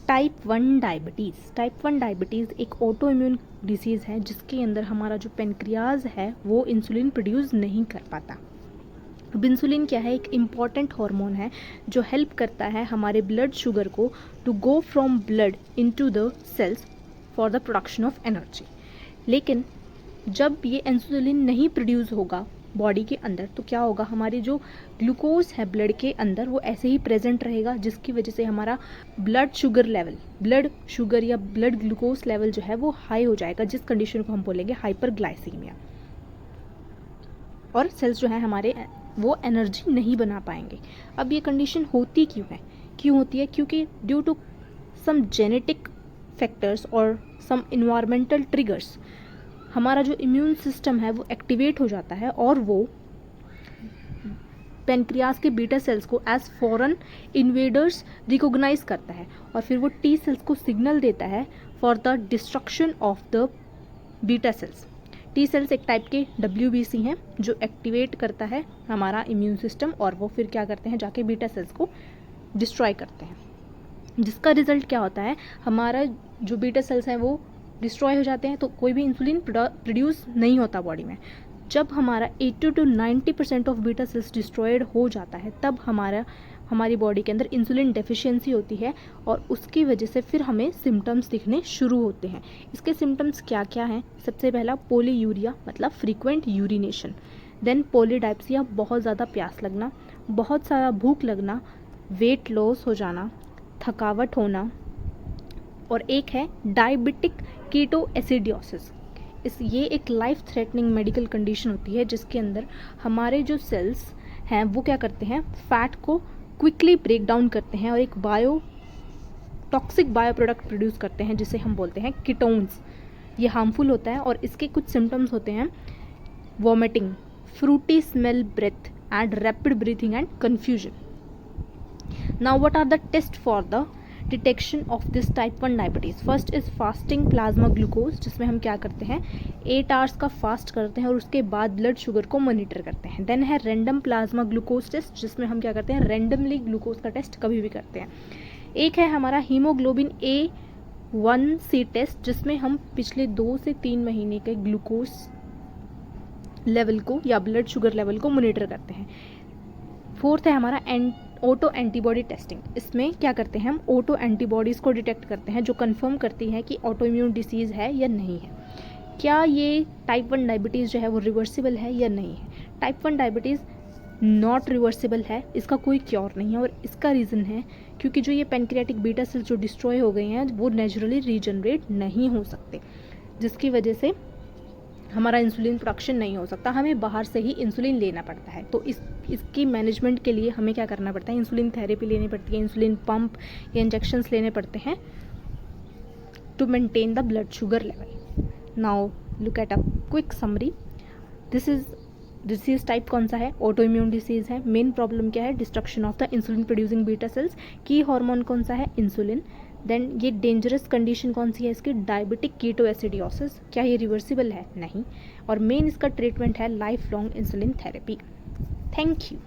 Type 1 diabetes एक auto immune disease है जिसके अंदर हमारा जो पेनक्रियाज है वो इंसुलिन प्रोड्यूस नहीं कर पाता। अब इंसुलिन क्या है, एक इम्पॉर्टेंट हार्मोन है जो हेल्प करता है हमारे ब्लड शुगर को to go from blood into the cells for the production of energy. लेकिन जब ये इंसुलिन नहीं प्रोड्यूस होगा बॉडी के अंदर तो क्या होगा, हमारी जो ग्लूकोज है ब्लड के अंदर वो ऐसे ही प्रेजेंट रहेगा, जिसकी वजह से हमारा ब्लड शुगर या ब्लड ग्लूकोज लेवल जो है वो हाई हो जाएगा, जिस कंडीशन को हम बोलेंगे हाइपरग्लाइसीमिया। और सेल्स जो है हमारे वो एनर्जी नहीं बना पाएंगे। अब ये कंडीशन होती क्यों होती है? क्योंकि due to some genetic factors और सम इन्वायरमेंटल ट्रिगर्स हमारा जो इम्यून सिस्टम है वो एक्टिवेट हो जाता है और वो पेनक्रियाज के बीटा सेल्स को एज फॉरेन इन्वेडर्स रिकॉग्नाइज करता है और फिर वो टी सेल्स को सिग्नल देता है for the destruction of the beta cells. T cells एक टाइप के WBC हैं जो एक्टिवेट करता है हमारा इम्यून सिस्टम और वो फिर क्या करते हैं, जाके बीटा सेल्स को डिस्ट्रॉय करते हैं, जिसका रिजल्ट क्या होता है, हमारा जो बीटा सेल्स हैं वो डिस्ट्रॉय हो जाते हैं तो कोई भी इंसुलिन प्रोड्यूस नहीं होता बॉडी में। जब हमारा 80 to 90% of beta cells destroyed हो जाता है तब हमारी बॉडी के अंदर इंसुलिन डेफिशिएंसी होती है और उसकी वजह से फिर हमें सिम्टम्स दिखने शुरू होते हैं। इसके सिम्टम्स क्या क्या हैं? सबसे पहला पोलीयूरिया मतलब फ्रीक्वेंट यूरिनेशन, देन पॉलीडाइप्सिया बहुत ज़्यादा प्यास लगना, बहुत सारा भूख लगना, वेट लॉस हो जाना, थकावट होना, और एक है डायबिटिक कीटोएसिडियोसिस। ये एक लाइफ थ्रेटनिंग मेडिकल कंडीशन होती है जिसके अंदर हमारे जो सेल्स हैं वो क्या करते हैं, फैट को क्विकली ब्रेक डाउन करते हैं और एक टॉक्सिक बायो प्रोडक्ट प्रोड्यूस करते हैं जिसे हम बोलते हैं कीटोन्स। ये हार्मफुल होता है और इसके कुछ सिम्टम्स होते हैं vomiting, fruity smell breath and rapid breathing and confusion. Now what are the test for the detection of this type 1 diabetes? First is fasting plasma glucose, जिसमें हम क्या करते हैं 8 आवर्स का फास्ट करते हैं और उसके बाद ब्लड शुगर को मॉनिटर करते हैं। देन है रैंडम प्लाज्मा ग्लूकोज टेस्ट, जिसमें हम क्या करते हैं रैंडमली ग्लूकोज का टेस्ट कभी भी करते हैं। एक है हमारा हीमोग्लोबिन A1C टेस्ट, जिसमें हम पिछले 2 से 3 महीने के ग्लूकोज लेवल को या ब्लड शुगर लेवल को मॉनिटर करते हैं। फोर्थ है हमारा ऑटो एंटीबॉडी टेस्टिंग। इसमें क्या करते हैं हम ऑटो एंटीबॉडीज़ को डिटेक्ट करते हैं जो कंफर्म करती हैं कि ऑटो इम्यून डिसीज़ है या नहीं है, क्या ये टाइप 1 डायबिटीज़ जो है वो रिवर्सिबल है या नहीं है। टाइप 1 डायबिटीज़ नॉट रिवर्सिबल है, इसका कोई क्योर नहीं है और इसका रीज़न है क्योंकि जो ये पेनक्रियाटिक बीटा सेल्स जो डिस्ट्रॉय हो गए हैं वो नेचुरली रीजनरेट नहीं हो सकते, जिसकी वजह से हमारा इंसुलिन प्रोडक्शन नहीं हो सकता, हमें बाहर से ही इंसुलिन लेना पड़ता है। तो इसकी मैनेजमेंट के लिए हमें क्या करना पड़ता है, इंसुलिन थेरेपी लेनी पड़ती है, इंसुलिन पंप या इंजेक्शंस लेने पड़ते हैं to maintain the blood sugar level. Now look at a quick summary. Disease type कौन सा है, ऑटो इम्यून डिसीज है। मेन प्रॉब्लम क्या है, destruction of the insulin producing beta cells. Key hormone कौन सा है, इंसुलिन। देन ये डेंजरस कंडीशन कौन सी है इसकी, डायबिटिक कीटोएसिडियोसिस। क्या ये रिवर्सिबल है, नहीं। और मेन इसका ट्रीटमेंट है life long insulin therapy. Thank you.